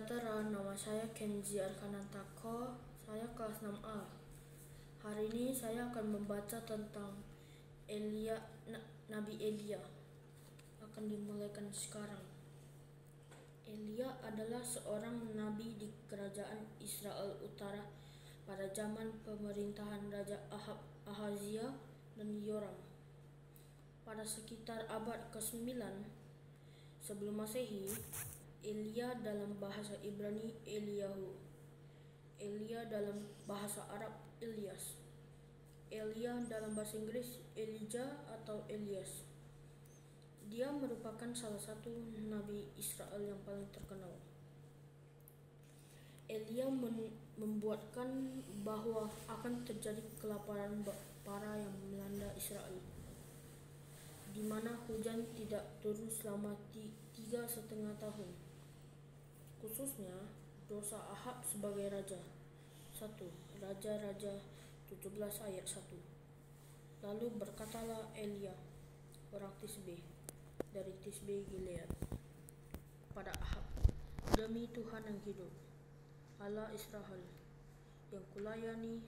sejahtera, nama saya Kenzi Arkanantako, saya kelas 6A. Hari ini saya akan membaca tentang Nabi Elia. Akan dimulaikan sekarang. Elia adalah seorang nabi di kerajaan Israel Utara pada zaman pemerintahan Raja Ahazia dan Yoram. Pada sekitar abad ke-9 sebelum Masehi, Elia dalam bahasa Ibrani Eliyahu, Elia dalam bahasa Arab Ilyas, Elia dalam bahasa Inggris Elijah atau Elias. Dia merupakan salah satu nabi Israel yang paling terkenal. Elia membuatkan bahwa akan terjadi kelaparan parah yang melanda Israel, di mana hujan tidak turun selama 3,5 tahun. Khususnya dosa Ahab sebagai raja. 1 Raja-Raja 17 ayat 1. Lalu berkatalah Elia, orang Tisbe, dari Tisbe Gilead, pada Ahab, demi Tuhan yang hidup, Allah Israel, yang kulayani,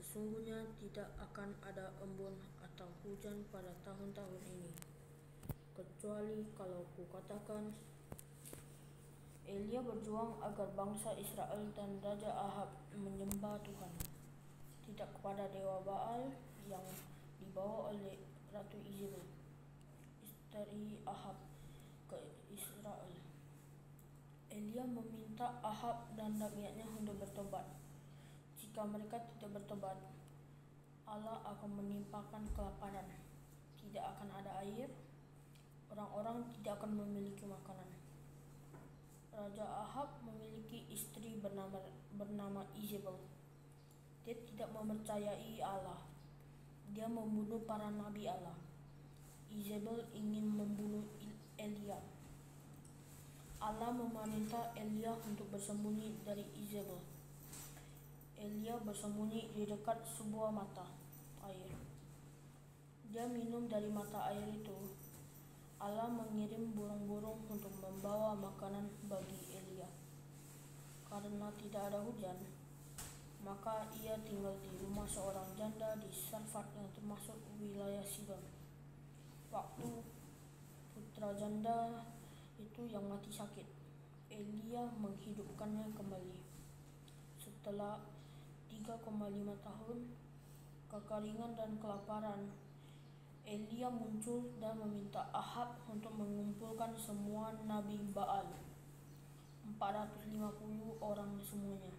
sesungguhnya tidak akan ada embun atau hujan pada tahun-tahun ini, kecuali kalau kukatakan. Elia berjuang agar bangsa Israel dan Raja Ahab menyembah Tuhan, tidak kepada dewa Baal yang dibawa oleh Ratu Izebel, istri Ahab, ke Israel. Elia meminta Ahab dan rakyatnya untuk bertobat. Jika mereka tidak bertobat, Allah akan menimpakan kelaparan, tidak akan ada air, orang-orang tidak akan memiliki makanan. Raja Ahab memiliki istri bernama Izebel. Dia tidak mempercayai Allah. Dia membunuh para nabi Allah. Izebel ingin membunuh Elia. Allah memerintah Elia untuk bersembunyi dari Izebel. Elia bersembunyi di dekat sebuah mata air. Dia minum dari mata air itu. Allah mengirim burung-burung untuk membawa makanan bagi Elia. Karena tidak ada hujan, maka ia tinggal di rumah seorang janda di Sarfat yang termasuk wilayah Sidon. Waktu putra janda itu yang mati sakit, Elia menghidupkannya kembali. Setelah 3,5 tahun kekeringan dan kelaparan, Elia muncul dan meminta Ahab untuk mengumpulkan semua nabi Baal, 450 orang semuanya,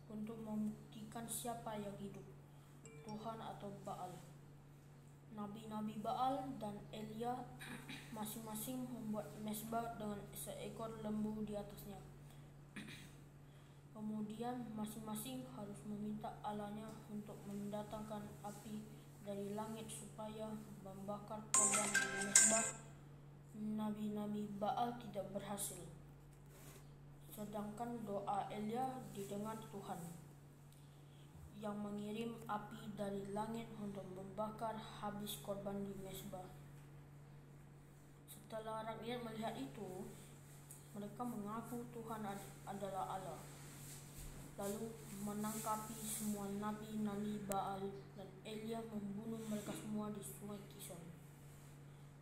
untuk membuktikan siapa yang hidup, Tuhan atau Baal. Nabi-nabi Baal dan Elia masing-masing membuat mezbah dengan seekor lembu di atasnya. Kemudian masing-masing harus meminta Allahnya untuk mendatangkan api dari langit supaya membakar korban di mezbah. Nabi-nabi Baal tidak berhasil, sedangkan doa Elia didengar Tuhan, yang mengirim api dari langit untuk membakar habis korban di mezbah. Setelah rakyat melihat itu, mereka mengaku Tuhan adalah Allah, lalu menangkapi semua nabi-nabi Baal, dan Elia membunuh mereka semua di sungai Kison.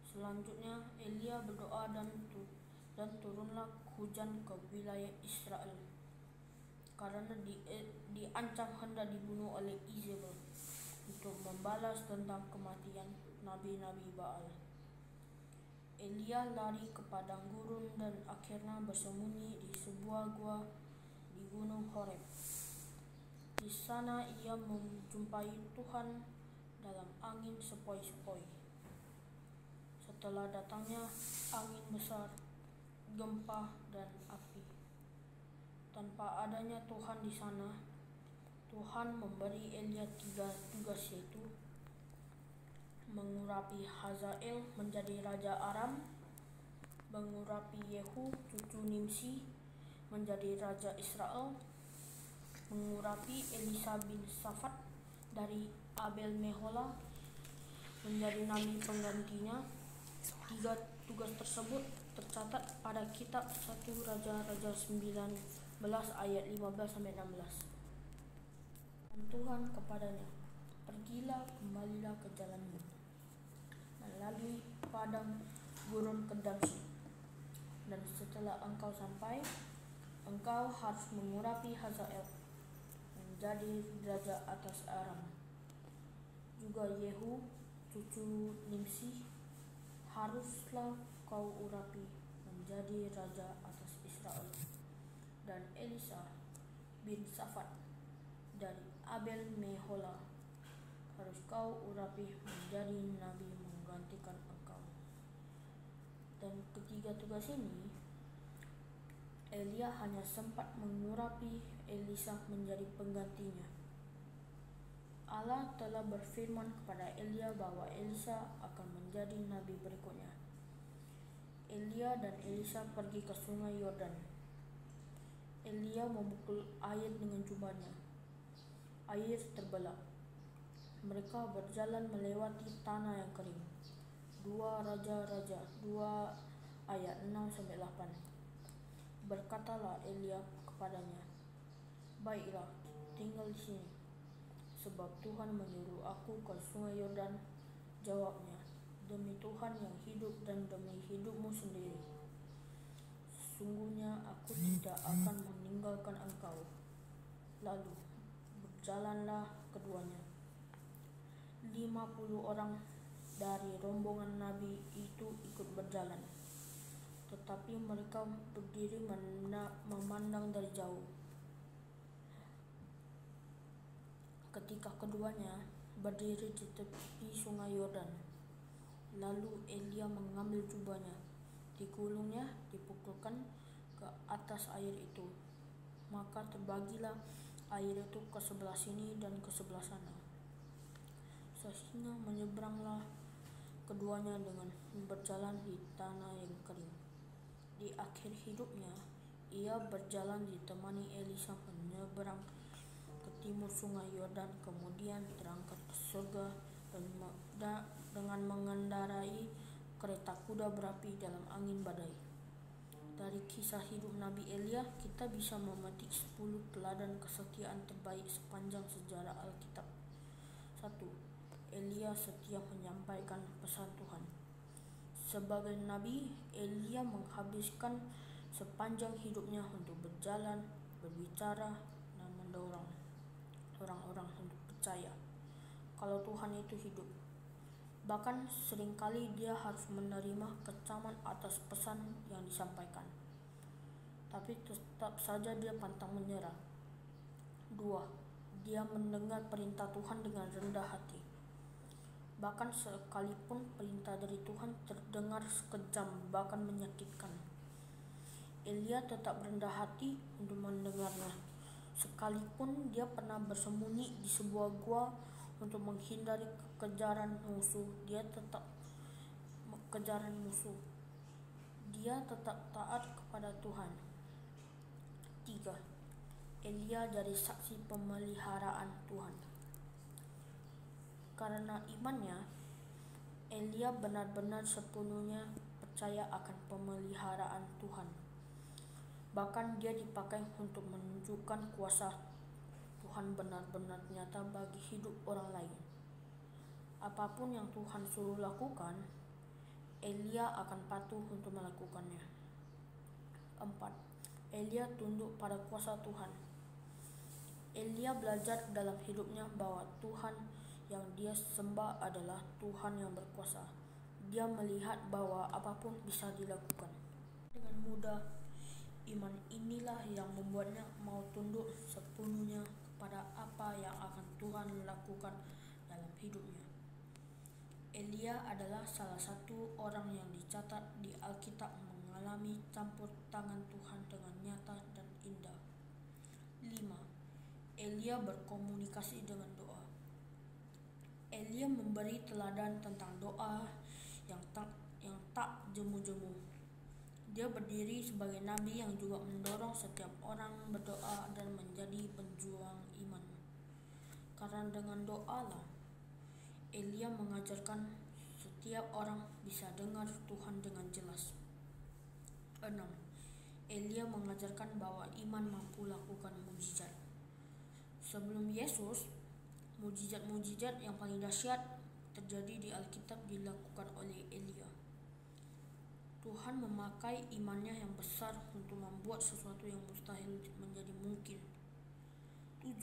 Selanjutnya Elia berdoa dan turunlah hujan ke wilayah Israel, karena diancam hendak dibunuh oleh Izebel untuk membalas dendam kematian nabi-nabi Baal. Elia lari ke padang gurun dan akhirnya bersembunyi di sebuah gua di Gunung Horeb. Di sana ia menjumpai Tuhan dalam angin sepoi-sepoi. Setelah datangnya angin besar, gempa, dan api, tanpa adanya Tuhan di sana, Tuhan memberi Elia 3 tugas, yaitu mengurapi Hazael menjadi raja Aram, mengurapi Yehu cucu Nimsi menjadi raja Israel, mengurapi Elisa bin Safat dari Abel Mehola menjadi nabi penggantinya. 3 tugas tersebut tercatat pada kitab 1 Raja-Raja 19 ayat 15-16. Dan Tuhan kepadanya, "Pergilah, kembalilah ke jalanmu, melalui padang gurun ke Damsyik. Dan setelah engkau sampai, engkau harus mengurapi Hazael menjadi raja atas Aram. Juga Yehu, cucu Nimsi, haruslah kau urapi menjadi raja atas Israel. Dan Elisa bin Safat dari Abel Mehola harus kau urapi menjadi nabi menggantikan engkau." Dan ketiga tugas ini, Elia hanya sempat mengurapi Elisa menjadi penggantinya. Allah telah berfirman kepada Elia bahwa Elisa akan menjadi nabi berikutnya. Elia dan Elisa pergi ke sungai Yordan. Elia memukul air dengan jubahnya. Air terbelah. Mereka berjalan melewati tanah yang kering. 2 Raja-Raja 2 ayat 6-8. Berkatalah Elia kepadanya, "Baiklah, tinggal di sini, sebab Tuhan menyuruh aku ke sungai Yordan." Jawabnya, "Demi Tuhan yang hidup dan demi hidupmu sendiri, sesungguhnya aku tidak akan meninggalkan engkau." Lalu berjalanlah keduanya. 50 orang dari rombongan nabi itu ikut berjalan, tetapi mereka berdiri memandang dari jauh. Ketika keduanya berdiri di tepi sungai Yordan, lalu Elia mengambil jubahnya, digulungnya, dipukulkan ke atas air itu. Maka terbagilah air itu ke sebelah sini dan ke sebelah sana, sehingga menyeberanglah keduanya dengan berjalan di tanah yang kering. Di akhir hidupnya, ia berjalan ditemani Elisa menyeberang ke timur sungai Yordan, kemudian terangkat ke surga dengan mengendarai kereta kuda berapi dalam angin badai. Dari kisah hidup Nabi Elia, kita bisa memetik 10 teladan kesetiaan terbaik sepanjang sejarah Alkitab. 1. Elia setia menyampaikan pesan Tuhan. Sebagai nabi, Elia menghabiskan sepanjang hidupnya untuk berjalan, berbicara, dan mendorong orang-orang untuk percaya kalau Tuhan itu hidup. Bahkan seringkali dia harus menerima kecaman atas pesan yang disampaikan, tapi tetap saja dia pantang menyerah. 2. Dia mendengar perintah Tuhan dengan rendah hati. Bahkan sekalipun perintah dari Tuhan terdengar sekejam, bahkan menyakitkan, Elia tetap rendah hati untuk mendengarnya. Sekalipun dia pernah bersembunyi di sebuah gua untuk menghindari kejaran musuh, dia tetap taat kepada Tuhan. 3. Elia jadi saksi pemeliharaan Tuhan. Karena imannya, Elia benar-benar sepenuhnya percaya akan pemeliharaan Tuhan. Bahkan dia dipakai untuk menunjukkan kuasa Tuhan benar-benar nyata bagi hidup orang lain. Apapun yang Tuhan suruh lakukan, Elia akan patuh untuk melakukannya. 4. Elia tunduk pada kuasa Tuhan. Elia belajar dalam hidupnya bahwa Tuhan yang dia sembah adalah Tuhan yang berkuasa. Dia melihat bahwa apapun bisa dilakukan dengan mudah. Iman inilah yang membuatnya mau tunduk sepenuhnya kepada apa yang akan Tuhan lakukan dalam hidupnya. Elia adalah salah satu orang yang dicatat di Alkitab mengalami campur tangan Tuhan dengan nyata dan indah. 5. Elia berkomunikasi dengan doa. Elia memberi teladan tentang doa yang tak jemu-jemu. Dia berdiri sebagai nabi yang juga mendorong setiap orang berdoa dan menjadi penjuang iman. Karena dengan doalah Elia mengajarkan setiap orang bisa dengar Tuhan dengan jelas. 6. Elia mengajarkan bahwa iman mampu lakukan mukjizat. Sebelum Yesus, mukjizat-mukjizat yang paling dahsyat terjadi di Alkitab dilakukan oleh Elia. Tuhan memakai imannya yang besar untuk membuat sesuatu yang mustahil menjadi mungkin. 7.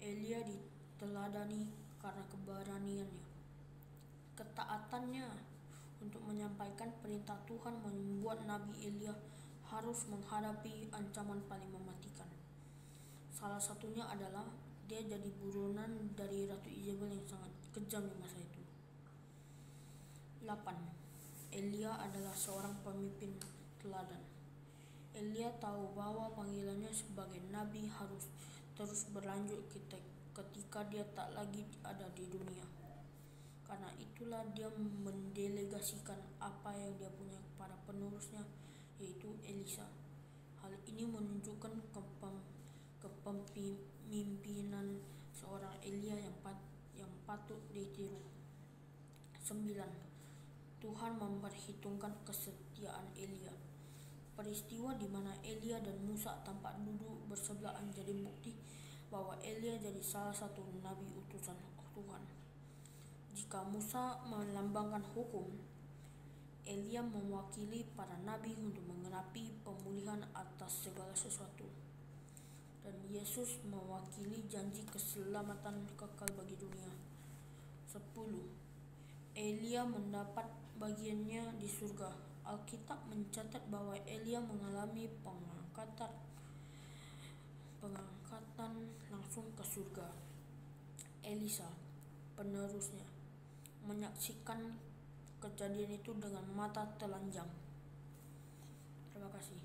Elia diteladani karena keberaniannya. Ketaatannya untuk menyampaikan perintah Tuhan membuat Nabi Elia harus menghadapi ancaman paling mematikan. Salah satunya adalah dia jadi buronan dari Ratu Izebel yang sangat kejam di masa itu. 8. Elia adalah seorang pemimpin teladan. Elia tahu bahwa panggilannya sebagai nabi harus terus berlanjut ketika dia tak lagi ada di dunia. Karena itulah dia mendelegasikan apa yang dia punya kepada penerusnya, yaitu Elisa. Hal ini menunjukkan kepemimpinan seorang Elia yang patut ditiru. 9. Tuhan memperhitungkan kesetiaan Elia. Peristiwa di mana Elia dan Musa tampak duduk bersebelahan jadi bukti bahwa Elia jadi salah satu nabi utusan Tuhan. Jika Musa melambangkan hukum, Elia mewakili para nabi untuk menggenapi pemulihan atas segala sesuatu. Dan Yesus mewakili janji keselamatan kekal bagi dunia. 10. Elia mendapat bagiannya di surga. Alkitab mencatat bahwa Elia mengalami pengangkatan langsung ke surga. Elisa, penerusnya, menyaksikan kejadian itu dengan mata telanjang. Terima kasih.